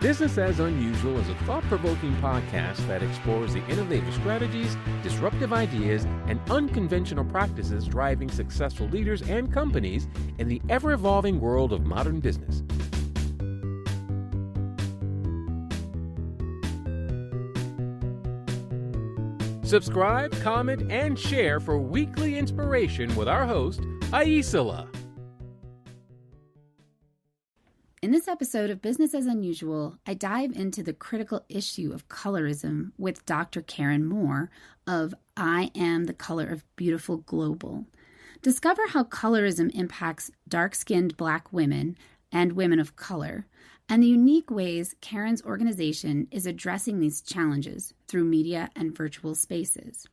Business as Unusual is a thought-provoking podcast that explores the innovative strategies, disruptive ideas, and unconventional practices driving successful leaders and companies in the ever-evolving world of modern business. Subscribe, comment, and share for weekly inspiration with our host, Aicila. In this episode of Business as Unusual, I dive into the critical issue of colorism with Dr. Karen Moore of I Am the Color of Beautiful Global. Discover how colorism impacts dark-skinned Black women and women of color, and the unique ways Karen's organization is addressing these challenges through media and virtual spaces.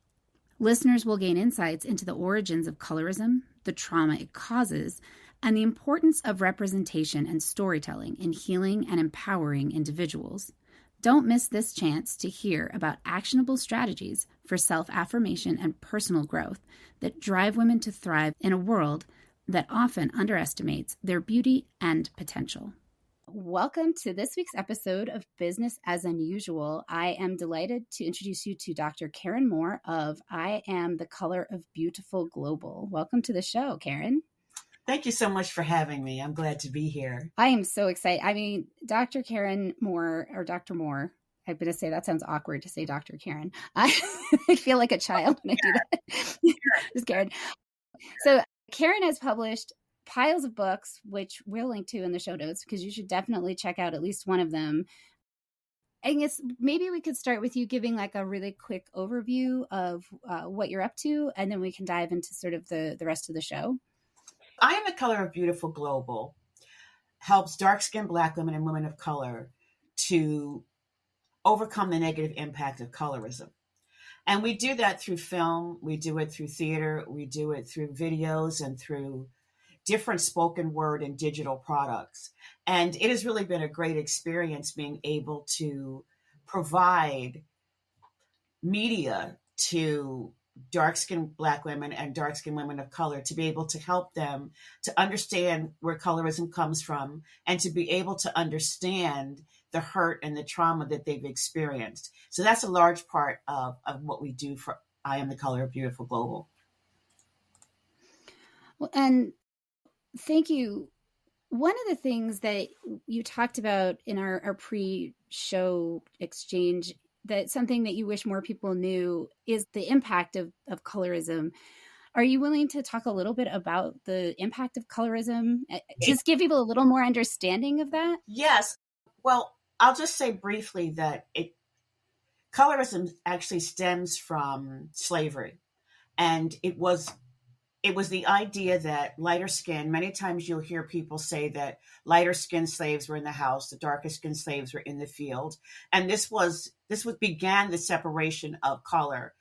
Listeners will gain insights into the origins of colorism, the trauma it causes, and the importance of representation and storytelling in healing and empowering individuals. Don't miss this chance to hear about actionable strategies for self-affirmation and personal growth that drive women to thrive in a world that often underestimates their beauty and potential. Welcome to this week's episode of Business as Unusual. I am delighted to introduce you to Dr. Karen Moore of I Am the Color of Beautiful Global. Welcome to the show, Karen. Thank you so much for having me. I'm glad to be here. I am so excited. I mean, Dr. Karen Moore, or Dr. Moore, I'm going to say that sounds awkward to say Dr. Karen. I feel like a child when I do that. Just Karen. So Karen has published piles of books, which we'll link to in the show notes, because you should definitely check out at least one of them. I guess maybe we could start with you giving like a really quick overview of what you're up to, and then we can dive into sort of the rest of the show. I Am the Color of Beautiful Global helps dark-skinned Black women and women of color to overcome the negative impact of colorism. And we do that through film, we do it through theater, we do it through videos and through different spoken word and digital products. And it has really been a great experience being able to provide media to dark-skinned Black women and dark-skinned women of color to be able to help them to understand where colorism comes from and to be able to understand the hurt and the trauma that they've experienced. So that's a large part of what we do for I Am the Color of Beautiful Global. Well, and thank you. One of the things that you talked about in our pre-show exchange, that something that you wish more people knew, is the impact of colorism. Are you willing to talk a little bit about the impact of colorism? Just give people a little more understanding of that? Yes. Well, I'll just say briefly that colorism actually stems from slavery. And it was the idea that lighter skin, many times you'll hear people say that lighter skinned slaves were in the house, the darker skinned slaves were in the field. And this began the separation of color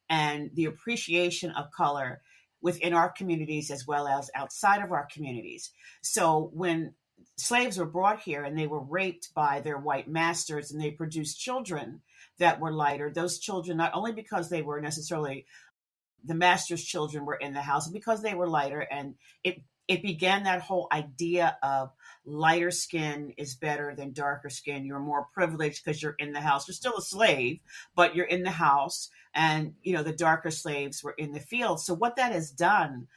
and the appreciation of color within our communities as well as outside of our communities. So when slaves were brought here and they were raped by their white masters and they produced children that were lighter, those children, not only because they were necessarily the master's children were in the house, because they were lighter, and it began that whole idea of lighter skin is better than darker skin. You're more privileged because you're in the house. You're still a slave, but you're in the house, and the darker slaves were in the field. So what that has done,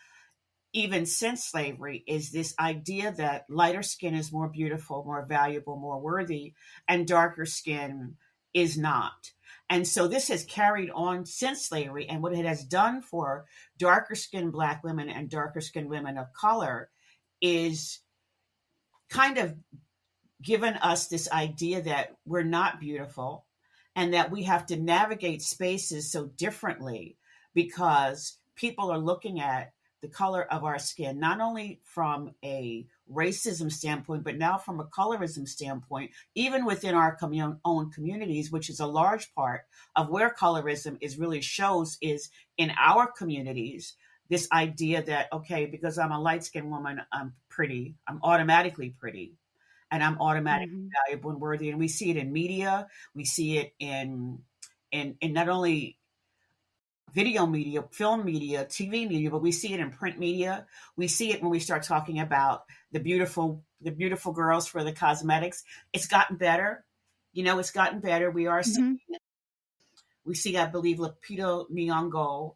even since slavery, is this idea that lighter skin is more beautiful, more valuable, more worthy, and darker skin is not. And so this has carried on since slavery. And what it has done for darker skinned Black women and darker skinned women of color is kind of given us this idea that we're not beautiful and that we have to navigate spaces so differently because people are looking at the color of our skin, not only from a racism standpoint, but now from a colorism standpoint, even within our own communities, which is a large part of where colorism really shows is in our communities, this idea that, okay, because I'm a light-skinned woman, I'm pretty, I'm automatically pretty, and I'm automatically valuable and worthy. And we see it in media, we see it in not only video media, film media, TV media, but we see it in print media. We see it when we start talking about the beautiful the beautiful girls for the cosmetics. It's gotten better. It's gotten better. We see, I believe, Lupita Nyong'o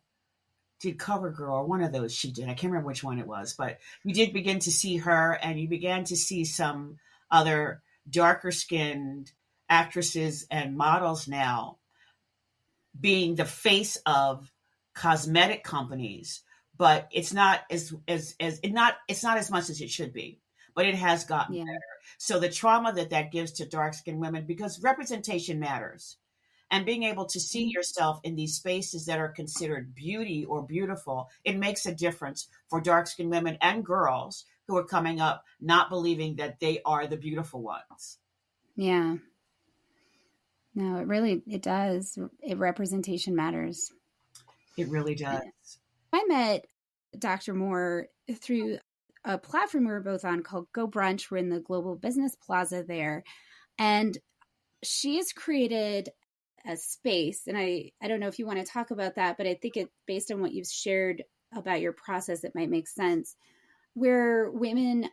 did CoverGirl, or one of those she did. I can't remember which one it was, but you did begin to see her, and you began to see some other darker skinned actresses and models now being the face of cosmetic companies, but it's not it's not as much as it should be, but it has gotten better. So the trauma that gives to dark skinned women, because representation matters, and being able to see yourself in these spaces that are considered beauty or beautiful, it makes a difference for dark skinned women and girls who are coming up not believing that they are the beautiful ones. Yeah. No, it does. Representation matters. It really does. I met Dr. Moore through a platform we were both on called Go Brunch. We're in the Global Business Plaza there. And she has created a space. And I don't know if you want to talk about that, but I think based on what you've shared about your process, it might make sense, where women,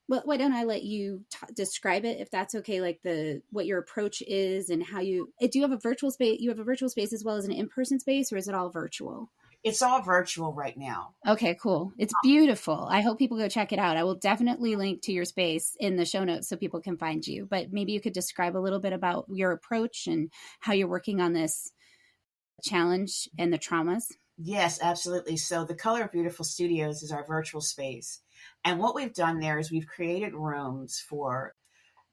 well, why don't I let you describe it, if that's okay, like what your approach is and how do you have a virtual space? You have a virtual space as well as an in-person space, or is it all virtual? It's all virtual right now. Okay, cool. It's beautiful. I hope people go check it out. I will definitely link to your space in the show notes so people can find you. But maybe you could describe a little bit about your approach and how you're working on this challenge and the traumas. Yes, absolutely. So the Color of Beautiful Studios is our virtual space. And what we've done there is we've created rooms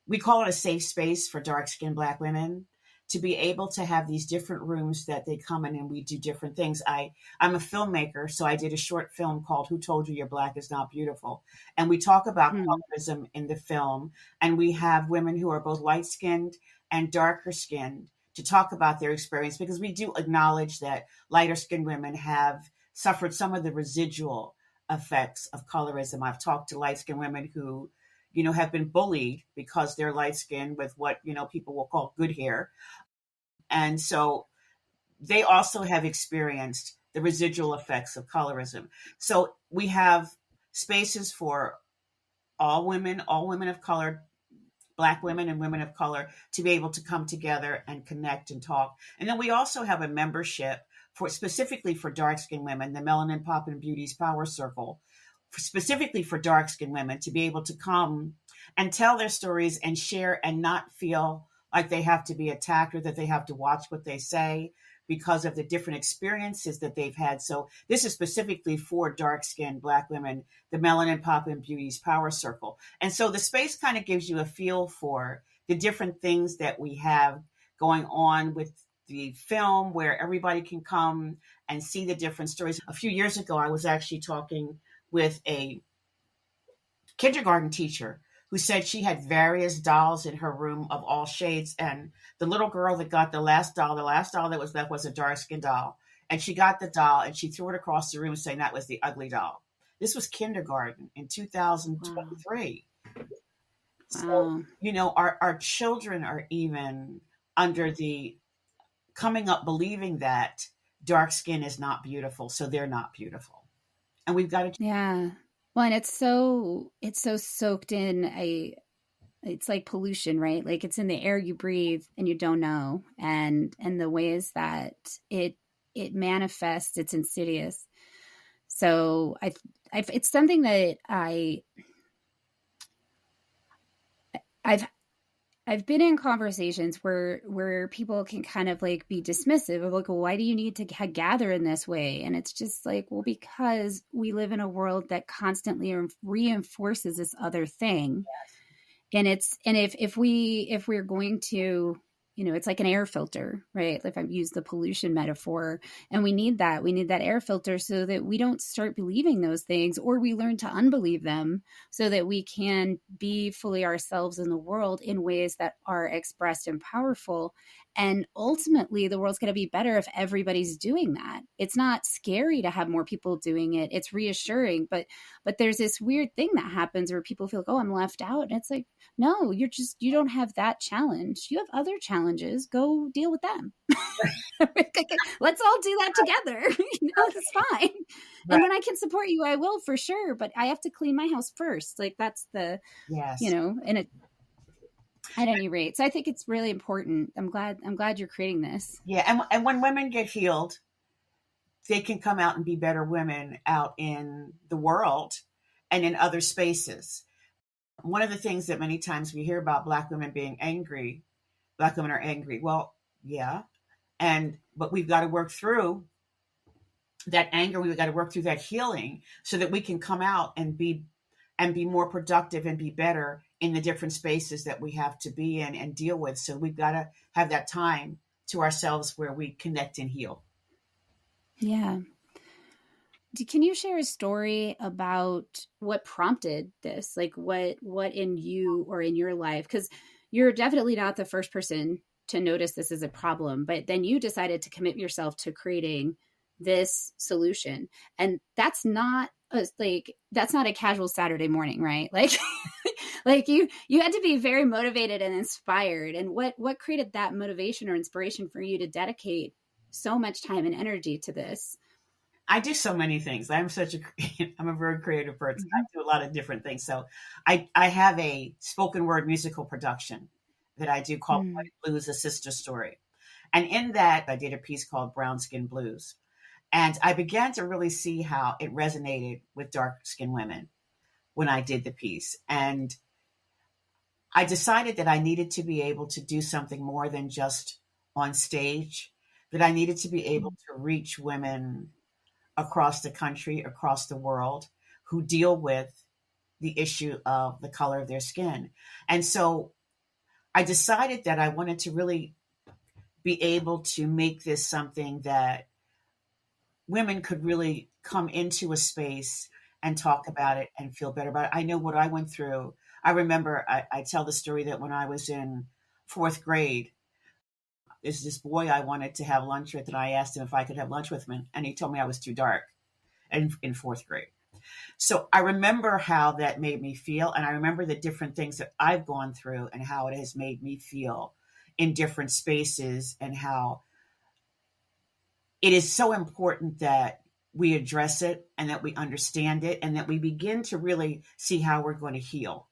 we call it a safe space for dark-skinned Black women, to be able to have these different rooms that they come in and we do different things. I'm a filmmaker, so I did a short film called Who Told You Your Black Is Not Beautiful? And we talk about colorism in the film, and we have women who are both light-skinned and darker skinned to talk about their experience, because we do acknowledge that lighter skinned women have suffered some of the residual effects of colorism. I've talked to light skinned women who, have been bullied because they're light skinned with what, people will call good hair. And so they also have experienced the residual effects of colorism. So we have spaces for all women of color, Black women and women of color, to be able to come together and connect and talk. And then we also have a membership specifically for dark-skinned women, the Melanin Poppin' Beauties Power Circle, specifically for dark-skinned women, to be able to come and tell their stories and share and not feel like they have to be attacked or that they have to watch what they say because of the different experiences that they've had. So this is specifically for dark-skinned Black women, the Melanin Poppin' Beauties Power Circle. And so the space kind of gives you a feel for the different things that we have going on with the film, where everybody can come and see the different stories. A few years ago, I was actually talking with a kindergarten teacher who said she had various dolls in her room of all shades. And the little girl that got the last doll that was left was a dark-skinned doll. And she got the doll and she threw it across the room saying that was the ugly doll. This was kindergarten in 2023. Wow. So, our children are even under the coming up believing that dark skin is not beautiful, so they're not beautiful. And we've got to... Yeah. Well, and it's so soaked in it's like pollution, right? Like it's in the air you breathe and you don't know. And the ways that it manifests, it's insidious. So it's something that I've been in conversations where people can kind of like be dismissive of like, well, why do you need to gather in this way? And it's just like, well, because we live in a world that constantly reinforces this other thing. Yes. And if we're going to, it's like an air filter, right? If I use the pollution metaphor, and we need that air filter so that we don't start believing those things, or we learn to unbelieve them so that we can be fully ourselves in the world in ways that are expressed and powerful. And ultimately the world's going to be better if everybody's doing that. It's not scary to have more people doing it. It's reassuring, but there's this weird thing that happens where people feel like, oh, I'm left out. And it's like, no, you don't have that challenge. You have other challenges. Go deal with them. Let's all do that together. It's fine. And when I can support you, I will for sure. But I have to clean my house first. Like that's the, Yes. and it, at any rate. So I think it's really important. I'm glad you're creating this. Yeah. And when women get healed, they can come out and be better women out in the world and in other spaces. One of the things that many times we hear about Black women being angry, Black women are angry. Well, yeah. But we've got to work through that anger. We've got to work through that healing so that we can come out and be more productive and be better in the different spaces that we have to be in and deal with. So we've got to have that time to ourselves where we connect and heal. Yeah. Can you share a story about what prompted this? Like what in you or in your life? Because you're definitely not the first person to notice this as a problem, but then you decided to commit yourself to creating this solution. And that's not a casual Saturday morning, right? Like, like you had to be very motivated and inspired. And what created that motivation or inspiration for you to dedicate so much time and energy to this? I do so many things. I'm a very creative person. I do a lot of different things. So I have a spoken word musical production that I do called White Blues, A Sister Story. And in that, I did a piece called Brown Skin Blues. And I began to really see how it resonated with dark skinned women when I did the piece. And I decided that I needed to be able to do something more than just on stage, that I needed to be able to reach women across the country, across the world, who deal with the issue of the color of their skin. And so I decided that I wanted to really be able to make this something that women could really come into a space and talk about it and feel better about it. I know what I went through. I remember I tell the story that when I was in 4th grade, there's this boy I wanted to have lunch with, and I asked him if I could have lunch with him, and he told me I was too dark in 4th grade. So I remember how that made me feel, and I remember the different things that I've gone through and how it has made me feel in different spaces, and how it is so important that we address it and that we understand it and that we begin to really see how we're going to heal.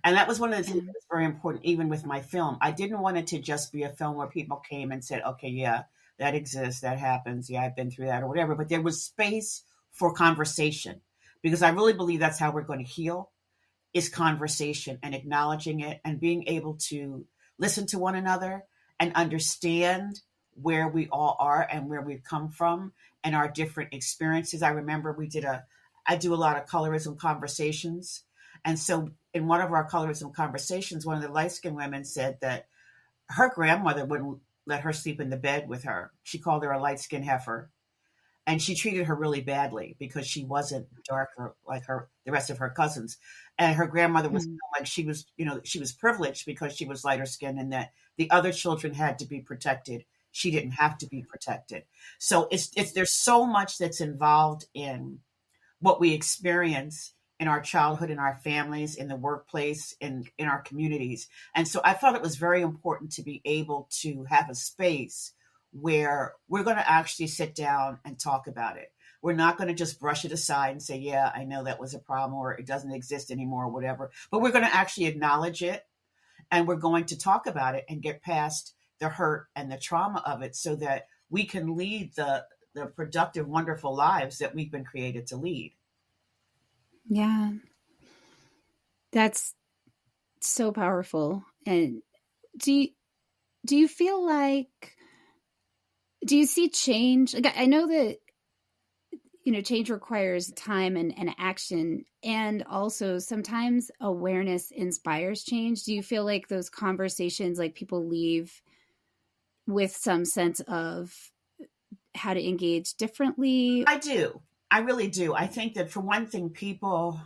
And that was one of the things that was very important, even with my film. I didn't want it to just be a film where people came and said, okay, yeah, that exists, that happens. Yeah, I've been through that or whatever. But there was space for conversation, because I really believe that's how we're going to heal, is conversation and acknowledging it and being able to listen to one another and understand where we all are and where we've come from and our different experiences. I remember I do a lot of colorism conversations. And so in one of our colorism conversations, one of the light-skinned women said that her grandmother wouldn't let her sleep in the bed with her. She called her a light-skinned heifer. And she treated her really badly because she wasn't darker like the rest of her cousins. And her grandmother was like, she was privileged because she was lighter skinned, and that the other children had to be protected. She didn't have to be protected. So there's so much that's involved in what we experience in our childhood, in our families, in the workplace, in our communities. And so I thought it was very important to be able to have a space where we're going to actually sit down and talk about it. We're not going to just brush it aside and say, yeah, I know that was a problem, or it doesn't exist anymore, or whatever. But we're going to actually acknowledge it, and we're going to talk about it and get past the hurt and the trauma of it so that we can lead the productive, wonderful lives that we've been created to lead. Yeah. That's so powerful. And do you feel like, do you see change? Like, I know that, change requires time and action, and also sometimes awareness inspires change. Do you feel like those conversations, like people leave with some sense of how to engage differently? I do. I really do. I think that, for one thing, people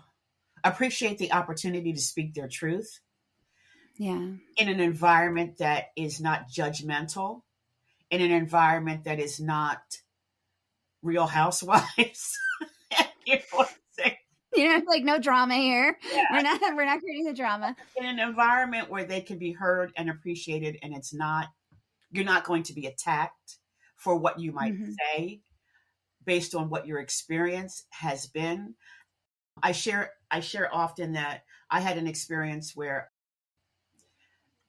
appreciate the opportunity to speak their truth. Yeah. In an environment that is not judgmental, in an environment that is not Real Housewives. You know what I'm saying? Like no drama here. Yeah. We're not creating the drama. In an environment where they can be heard and appreciated, and you're not going to be attacked for what you might say, based on what your experience has been. I share often that I had an experience where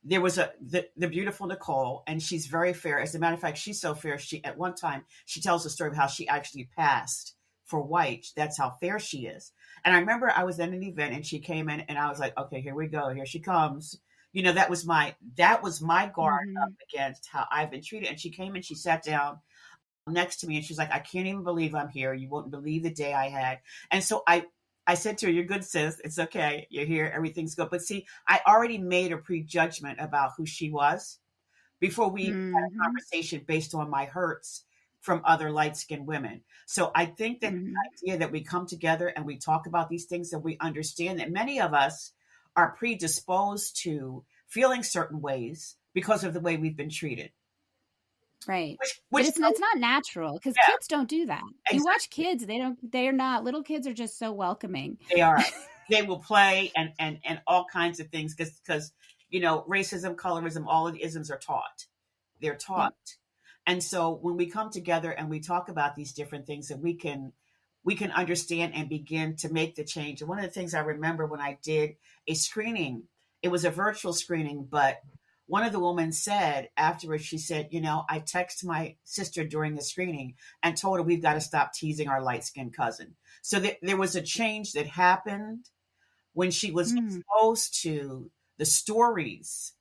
there was the beautiful Nicole, and she's very fair. As a matter of fact, she's so fair. She, at one time, she tells the story of how she actually passed for white. That's how fair she is. And I remember I was at an event and she came in and I was like, okay, here we go. Here she comes. You know, that was my guard up against how I've been treated. And she came and she sat down next to me and she's like, I can't even believe I'm here. You won't believe the day I had. And so I said to her, you're good, sis. It's okay. You're here. Everything's good. But see, I already made a prejudgment about who she was before we had a conversation based on my hurts from other light-skinned women. So I think that the idea that we come together and we talk about these things, and we understand that many of us are predisposed to feeling certain ways because of the way we've been treated. Right. But it's not natural, because kids don't do that. Exactly. You watch kids, they're not, little kids are just so welcoming. They are. They will play and all kinds of things because, you know, racism, colorism, all of the isms are taught. They're taught. Yep. And so when we come together and we talk about these different things, that we can understand and begin to make the change. And one of the things I remember when I did a screening, it was a virtual screening, but one of the women said afterwards, she said, you know, I texted my sister during the screening and told her we've got to stop teasing our light-skinned cousin. So there was a change that happened when she was exposed to the stories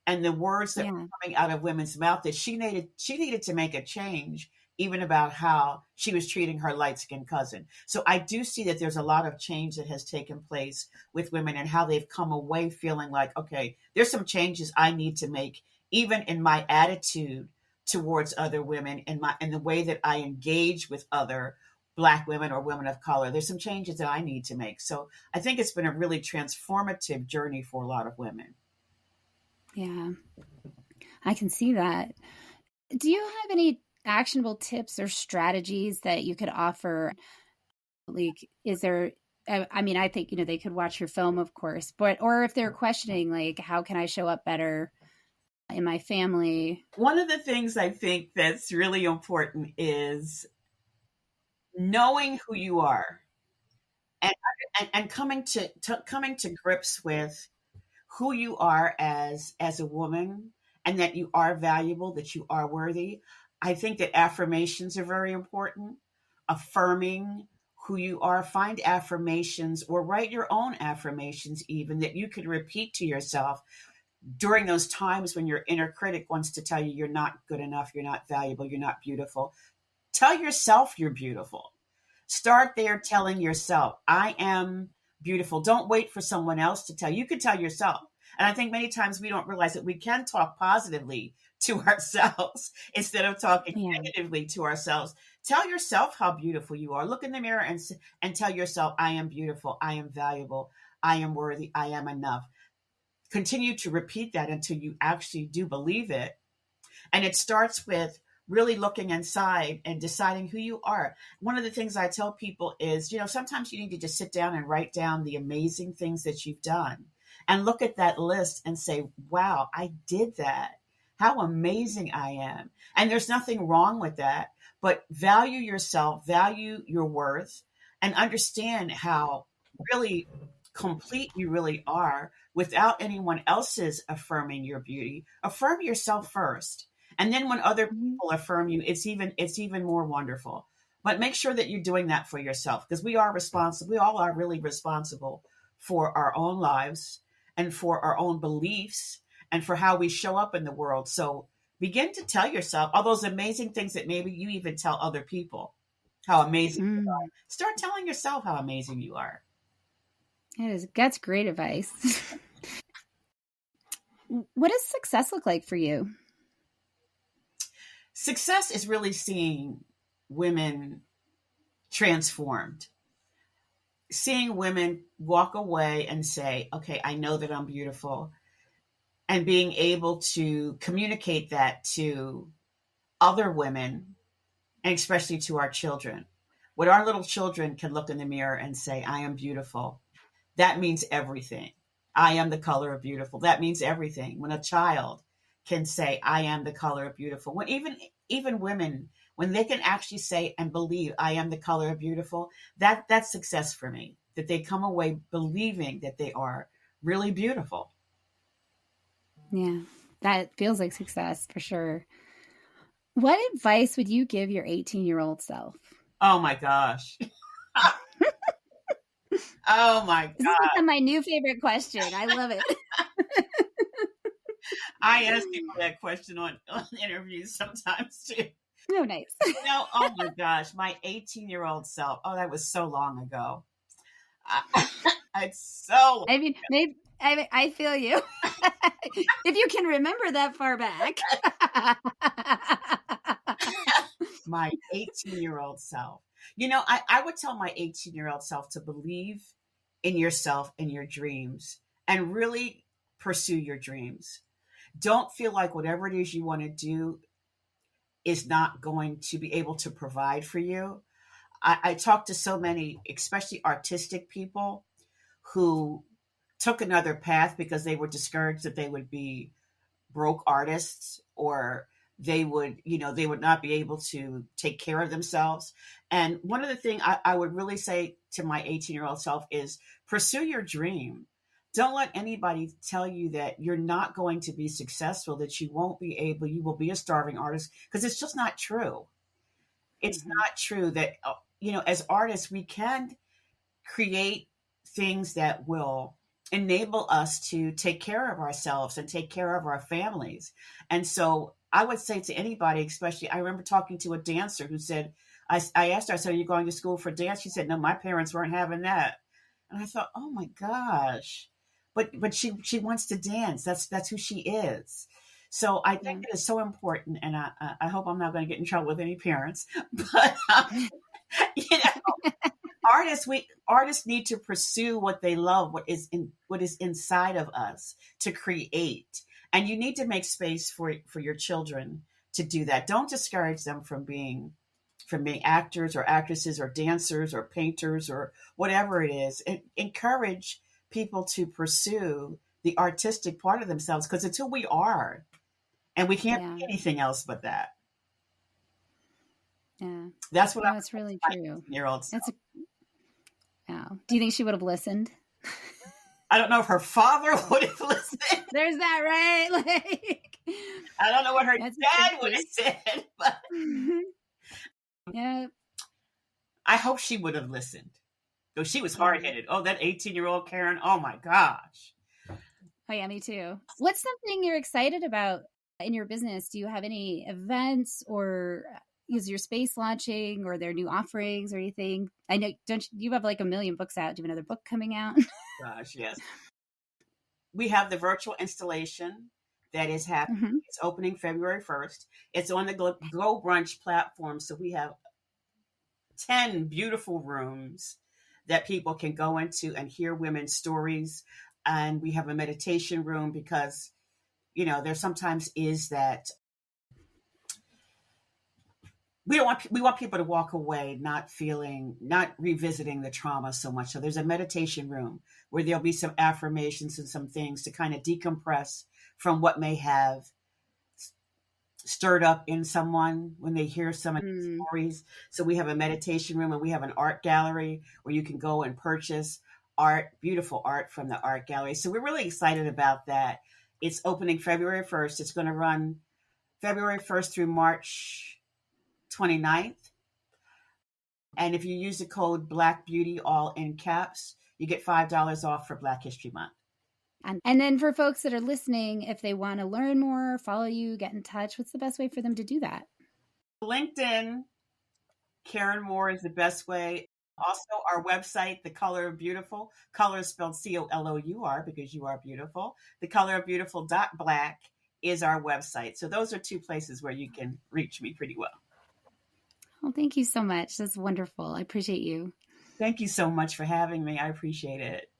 and the words that were coming out of women's mouth, that she needed to make a change, even about how she was treating her light-skinned cousin. So I do see that there's a lot of change that has taken place with women and how they've come away feeling like, okay, there's some changes I need to make, even in my attitude towards other women and the way that I engage with other Black women or women of color. There's some changes that I need to make. So I think it's been a really transformative journey for a lot of women. Yeah, I can see that. Do you have any actionable tips or strategies that you could offer? Like, is there, I mean, I think, you know, they could watch your film, of course, or if they're questioning, like, how can I show up better in my family? One of the things I think that's really important is knowing who you are and coming to grips with who you are as a woman, and that you are valuable, that you are worthy. I think that affirmations are very important. Affirming who you are. Find affirmations or write your own affirmations even that you can repeat to yourself during those times when your inner critic wants to tell you you're not good enough, you're not valuable, you're not beautiful. Tell yourself you're beautiful. Start there telling yourself, I am beautiful. Don't wait for someone else to tell you. You can tell yourself. And I think many times we don't realize that we can talk positively to ourselves instead of talking negatively to ourselves. Tell yourself how beautiful you are. Look in the mirror and tell yourself, I am beautiful. I am valuable. I am worthy. I am enough. Continue to repeat that until you actually do believe it. And it starts with really looking inside and deciding who you are. One of the things I tell people is, you know, sometimes you need to just sit down and write down the amazing things that you've done and look at that list and say, wow, I did that. How amazing I am. And there's nothing wrong with that, but value yourself, value your worth, and understand how really complete you really are without anyone else's affirming your beauty. Affirm yourself first. And then when other people affirm you, it's even more wonderful. But make sure that you're doing that for yourself, because we are responsible. We all are really responsible for our own lives and for our own beliefs and for how we show up in the world. So begin to tell yourself all those amazing things that maybe you even tell other people how amazing you are. Start telling yourself how amazing you are. That's great advice. What does success look like for you? Success is really seeing women transformed. Seeing women walk away and say, okay, I know that I'm beautiful. And being able to communicate that to other women, and especially to our children. When our little children can look in the mirror and say, I am beautiful, that means everything. I am the color of beautiful. That means everything. When a child can say, I am the color of beautiful. When even women when they can actually say and believe, I am the color of beautiful, that's success for me. That they come away believing that they are really beautiful. Yeah, that feels like success for sure. What advice would you give your 18-year-old self? Oh my gosh. Oh my This God. has become my new favorite question. I love it. I ask people that question on interviews sometimes too. Oh, nice. Oh my gosh, my 18-year-old self. Oh, that was so long ago. It's so. I mean, maybe I feel you. If you can remember that far back. My 18-year-old self. I would tell my 18-year-old self to believe in yourself and your dreams and really pursue your dreams. Don't feel like whatever it is you want to do is not going to be able to provide for you. I talk to so many, especially artistic people, who took another path because they were discouraged that they would be broke artists, or they would not be able to take care of themselves. And one of the things I would really say to my 18-year-old self is pursue your dream. Don't let anybody tell you that you're not going to be successful, that you will be a starving artist, because it's just not true. It's not true that, as artists, we can create things that will enable us to take care of ourselves and take care of our families. And so I would say to anybody, especially, I remember talking to a dancer who said, I asked her, I said, are you going to school for dance? She said, no, my parents weren't having that. And I thought, oh my gosh, but she wants to dance. That's who she is. So I think it is so important, and I hope I'm not going to get in trouble with any parents, but artists need to pursue what they love, what is inside of us to create, and you need to make space for your children to do that. Don't discourage them from being actors or actresses or dancers or painters or whatever it is. Encourage people to pursue the artistic part of themselves, because it's who we are. And we can't be anything else but that. Yeah. That's what that's really true. Year-old. Wow. Do you think she would have listened? I don't know if her father would have listened. There's that, right? Like, I don't know what her dad would have said, but yeah. I hope she would have listened. Though she was hard-headed. Oh, that 18-year-old Karen. Oh my gosh. Oh yeah, me too. What's something you're excited about in your business? Do you have any events, or is your space launching, or their new offerings or anything? I know, don't you have like 1 million books out? Do you have another book coming out? Gosh, yes. We have the virtual installation that is happening. Mm-hmm. It's opening February 1st. It's on the Go Brunch platform. So we have 10 beautiful rooms that people can go into and hear women's stories. And we have a meditation room because, there sometimes is that we want people to walk away not revisiting the trauma so much. So there's a meditation room where there'll be some affirmations and some things to kind of decompress from what may have stirred up in someone when they hear some of these stories. So we have a meditation room, and we have an art gallery where you can go and purchase art, beautiful art from the art gallery. So we're really excited about that. It's opening February 1st. It's going to run February 1st through March 29th. And if you use the code Black Beauty, all in caps, you get $5 off for Black History Month. And then for folks that are listening, if they want to learn more, follow you, get in touch, what's the best way for them to do that? LinkedIn, Karen Moore is the best way. Also, our website, The Color of Beautiful, color is spelled COLOUR because you are beautiful. thecolorofbeautiful.black is our website. So those are two places where you can reach me pretty well. Well, thank you so much. That's wonderful. I appreciate you. Thank you so much for having me. I appreciate it.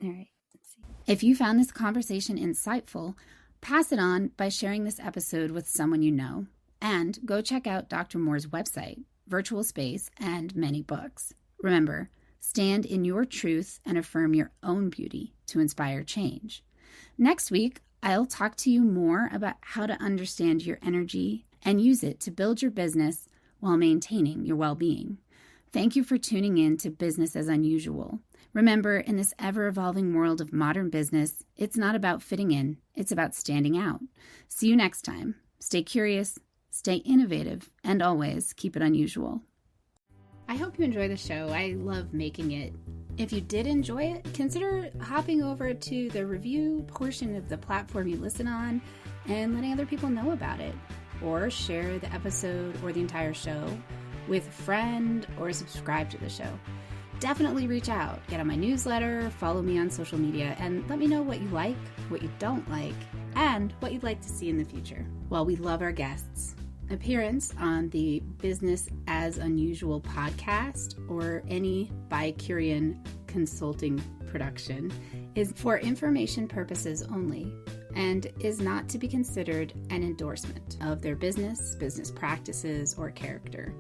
All right. Let's see. If you found this conversation insightful, pass it on by sharing this episode with someone you know. And go check out Dr. Moore's website, virtual space, and many books. Remember, stand in your truth and affirm your own beauty to inspire change. Next week, I'll talk to you more about how to understand your energy and use it to build your business while maintaining your well-being. Thank you for tuning in to Business as Unusual. Remember, in this ever-evolving world of modern business, it's not about fitting in, it's about standing out. See you next time. Stay curious, stay innovative, and always keep it unusual. I hope you enjoy the show. I love making it. If you did enjoy it, consider hopping over to the review portion of the platform you listen on and letting other people know about it. Or share the episode or the entire show with a friend or subscribe to the show. Definitely reach out, get on my newsletter, follow me on social media, and let me know what you like, what you don't like, and what you'd like to see in the future. Well, we love our guests. Appearance on the Business as Unusual podcast or any Bicurean consulting production is for information purposes only and is not to be considered an endorsement of their business practices, or character.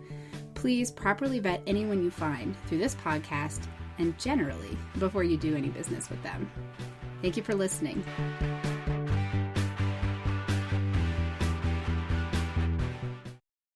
Please properly vet anyone you find through this podcast and generally before you do any business with them. Thank you for listening.